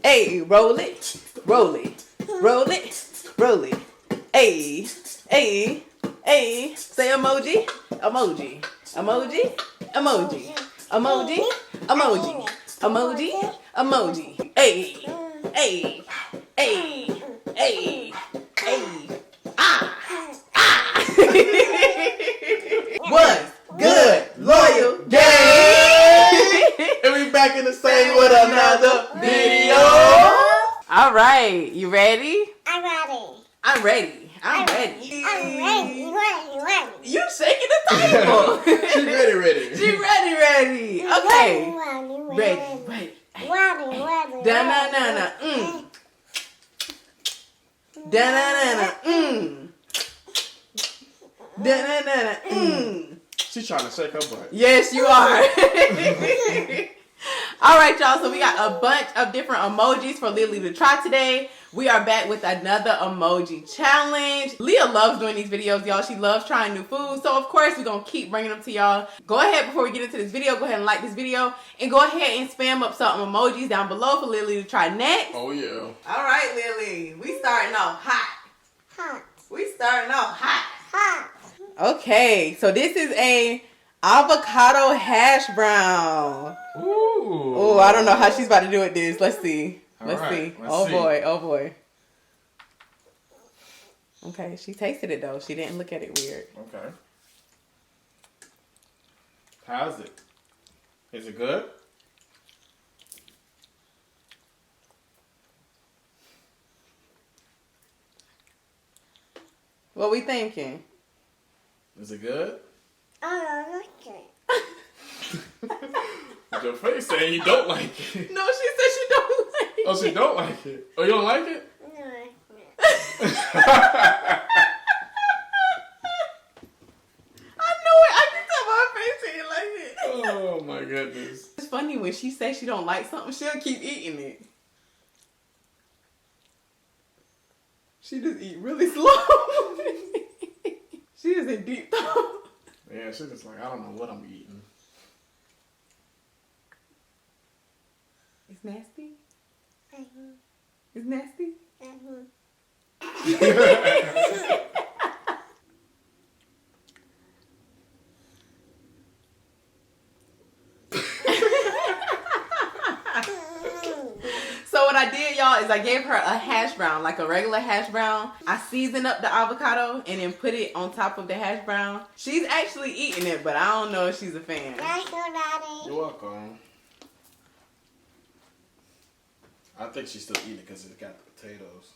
Hey, roll it, roll it, roll it, roll it. Hey, hey, hey. Say emoji, emoji, emoji, emoji, emoji, emoji, emoji, emoji. Hey, hey, hey, hey, hey. Ah, ah. What's good, loyal gang? And we back in the same with another video. All right, you ready? I'm ready. I'm ready. I'm ready. I'm ready. You shaking the table. She ready. She ready. Okay. Ready. Ready. Da na na na. Da na na na. Da na na na. She's trying to shake her butt. Yes, you are. All right, y'all. So we got a bunch of different emojis for Lily to try today. We are back with another emoji challenge. Leah loves doing these videos, y'all. She loves trying new food. So, of course, we're going to keep bringing them to y'all. Go ahead, before we get into this video, go ahead and like this video. And go ahead and spam up some emojis down below for Lily to try next. Oh, yeah. All right, Lily. We starting off hot. Hot. We starting off hot. Hot. Okay, so this is a avocado hash brown. Ooh. Oh, I don't know how she's about to do with this. Let's see. Let's see. Let's see. Boy. Oh boy. Okay, she tasted it though. She didn't look at it weird. Okay. How's it? Is it good? What we thinking? Is it good? I don't like it. With your face saying you don't like it. No, she said she don't like it. Oh, she don't like it. Oh, you don't like it? No. I know it. I can tell by her face she ain't like it. Oh, my goodness. It's funny when she says she don't like something, she'll keep eating it. She just eat really slow. She is in deep thought. Yeah, she's just like, I don't know what I'm eating. It's nasty. It's nasty. So what I did, y'all, is I gave her a hash brown, like a regular hash brown. I seasoned up the avocado and then put it on top of the hash brown. She's actually eating it, but I don't know if she's a fan. Thank you, Daddy. You're welcome. I think she's still eating it because it got the potatoes.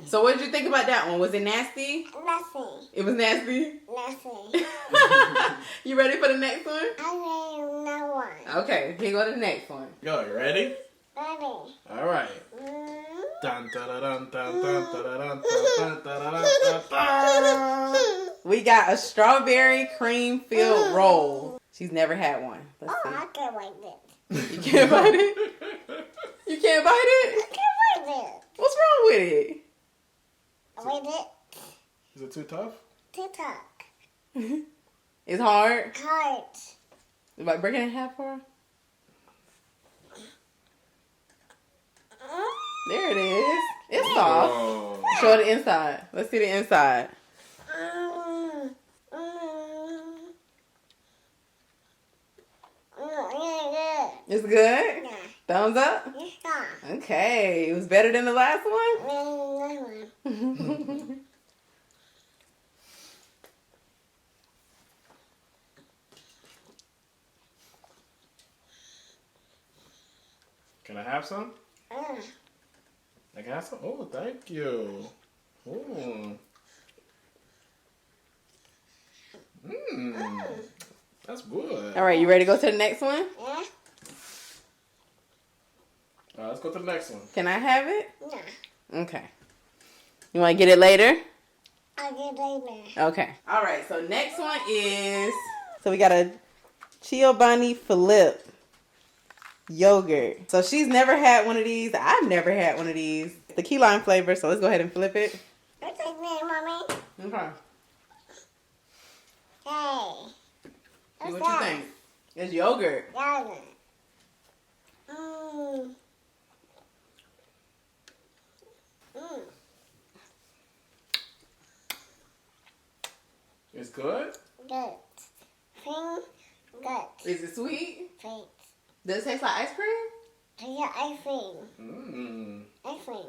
So what did you think about that one? Was it nasty? Nothing. It was nasty? Nothing. You ready for the next one? I need no one. Okay, here go to the next one. Yo, you ready? Ready. All right. Dun, dun, dun, dun, dun, dun, dun, dun, dun, dun, dun. We got a strawberry cream filled roll. She's never had one. Let's see. I can't wait this. You can't bite it? You can't bite it? I can't wait this. What's wrong with it? Wait it. Is it too tough? TikTok. It's hard. Heart. Like break it in half for her? There it is. It's soft. Oh. Show the inside. Let's see the inside. It's good? Yeah. Thumbs up? Yeah. Okay. It was better than the last one? Can I have some? I can have some? Oh, thank you. Oh. That's good. All right. You ready to go to the next one? Yeah. All right, let's go to the next one. Can I have it? Yeah. Okay. You want to get it later? I'll get later. Okay. All right. So next one is, so we got a Chobani Flip yogurt. So she's never had one of these. I've never had one of these. The key lime flavor. So let's go ahead and flip it. What's his name, Mommy? Okay. Hey. See What's what you that? think? It's yogurt. Yogurt. It's good? Good. Pink. Good. Is it sweet? Pink. Does it taste like ice cream? Yeah, ice cream. Mmm. Ice cream.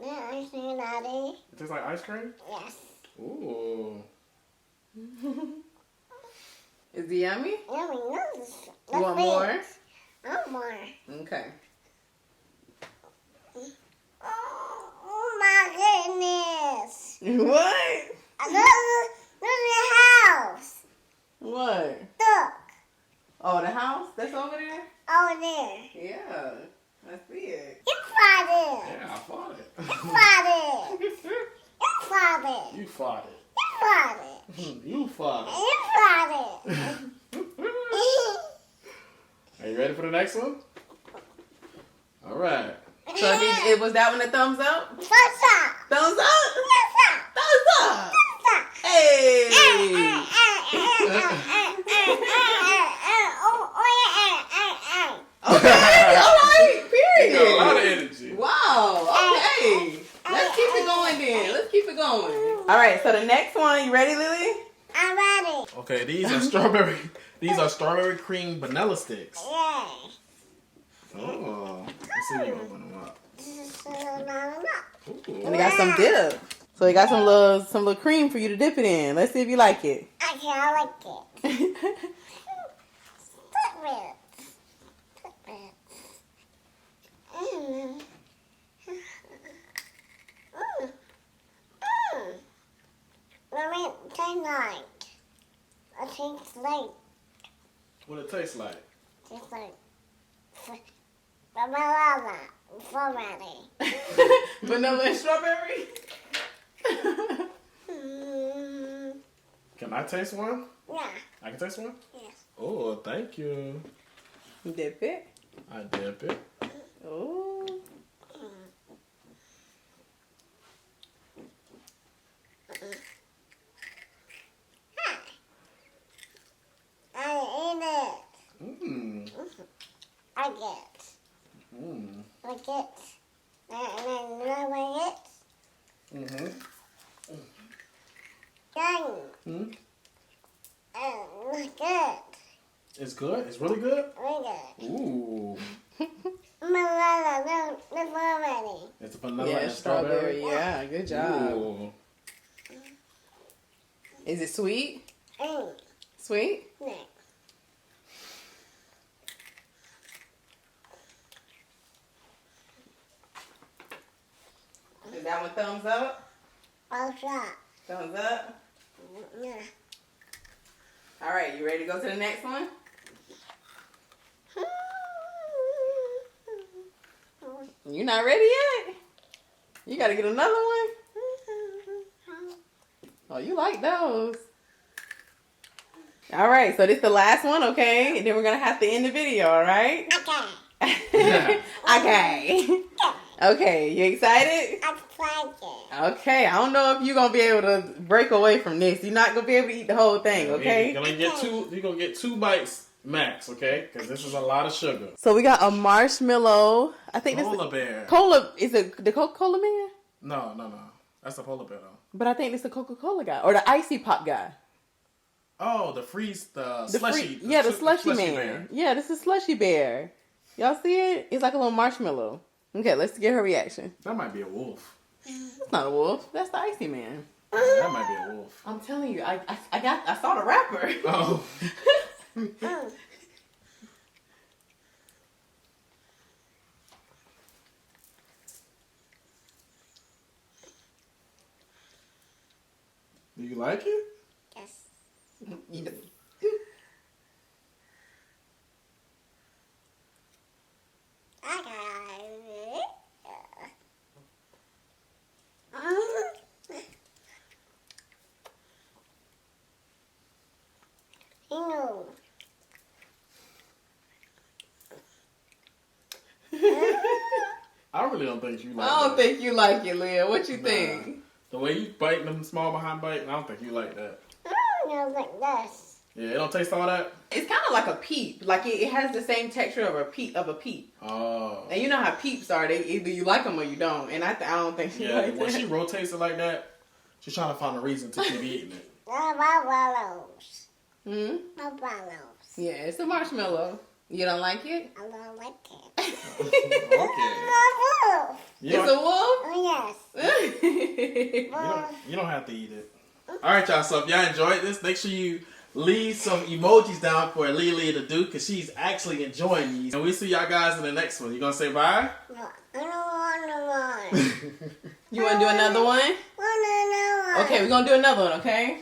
Yeah, ice cream, Daddy. It tastes like ice cream? Yes. Ooh. Is it yummy? Yummy. No, You want more? I want more. Okay. Oh my goodness. What? Look at the house. What? Look. Oh, the house that's over there? Over there. Yeah, I see it. You fought it. Yeah, I fought it. You fought it. You fought it. You fought it. You fought it. You fought it. You fought it. Are you ready for the next one? All right. So it was that one a thumbs up? Thumbs up. Thumbs up? Thumbs up. Thumbs up! Thumbs up. Hey! Okay, alright, You got a lot of period. energy. Wow, okay. Let's keep it going then. Let's keep it going. Alright, so the next one, you ready, Lily? I'm ready. Okay, these are strawberry. These are strawberry cream vanilla sticks. Yeah. Oh, let's see if you open them up. Ooh. And they got some dip. So they got some little cream for you to dip it in. Let's see if you like it. Okay, I like it. Put it. Put it. Mommy, tonight. I think it's like, What it tastes like? it's like, banana, strawberry. Vanilla and strawberry? Can I taste one? Yeah, I can taste one? yes. Oh, thank you. Dip it. I dip it. Oh. I eat it. Mmm. I get. Mmm. I get. And then I get. Mm-hmm. Dang. Hmm? It's good. It's good? It's really good? Really good. Ooh. Banana, the strawberry. It's vanilla Yeah, and strawberry. strawberry. Yeah, good job. Ooh. Is it sweet? Mm. Sweet? Yeah. Is that one thumbs up? What's that? Thumbs up? Yeah. All right, you ready to go to the next one? You not ready yet? You got to get another one? Oh, you like those. All right, so this is the last one, okay? And then we're going to have to end the video, all right? Okay. Okay. Okay, you excited? I'm excited. Okay, I don't know if you're going to be able to break away from this. You're not going to be able to eat the whole thing, okay? You're gonna get two bites max, okay? Because this is a lot of sugar. So we got a marshmallow. I think this Polar is bear. Cola. Is it the Coca-Cola man? No. That's a polar bear though. But I think it's the Coca-Cola guy or the icy pop guy. Oh, the slushy. The slushy man. Bear. Yeah, this is Slushy Bear. Y'all see it? It's like a little marshmallow. Okay, let's get her reaction. That might be a wolf. That's not a wolf. That's the icy man. That might be a wolf. I'm telling you, I saw the rapper. Oh. Do you like it? Yes. Yes. I got it. Ew. I really don't think you like I don't that. think you like it, Leah. What you Nah. think? The way you bite them small behind bite, I don't think you like that. It like this. Yeah, it don't taste all that? It's kind of like a peep. Like it has the same texture of a peep. Oh. And you know how peeps are. They either you like them or you don't. And I don't think she Yeah, likes when that. she rotates it like that, she's trying to find a reason to keep eating it. Why marshmallows. Hmm? Marshmallows. Yeah, it's a marshmallow. You don't like it? I don't like it. Okay. Wolf. You It's a don't, wolf? Oh, yes. Wolf. you don't have to eat it. Alright, y'all. So if y'all enjoyed this, make sure you leave some emojis down for Lily to do because she's actually enjoying these. And we'll see y'all guys in the next one. You gonna say bye? I don't want one. You want to do another one? One. Okay, we're going to do another one, okay?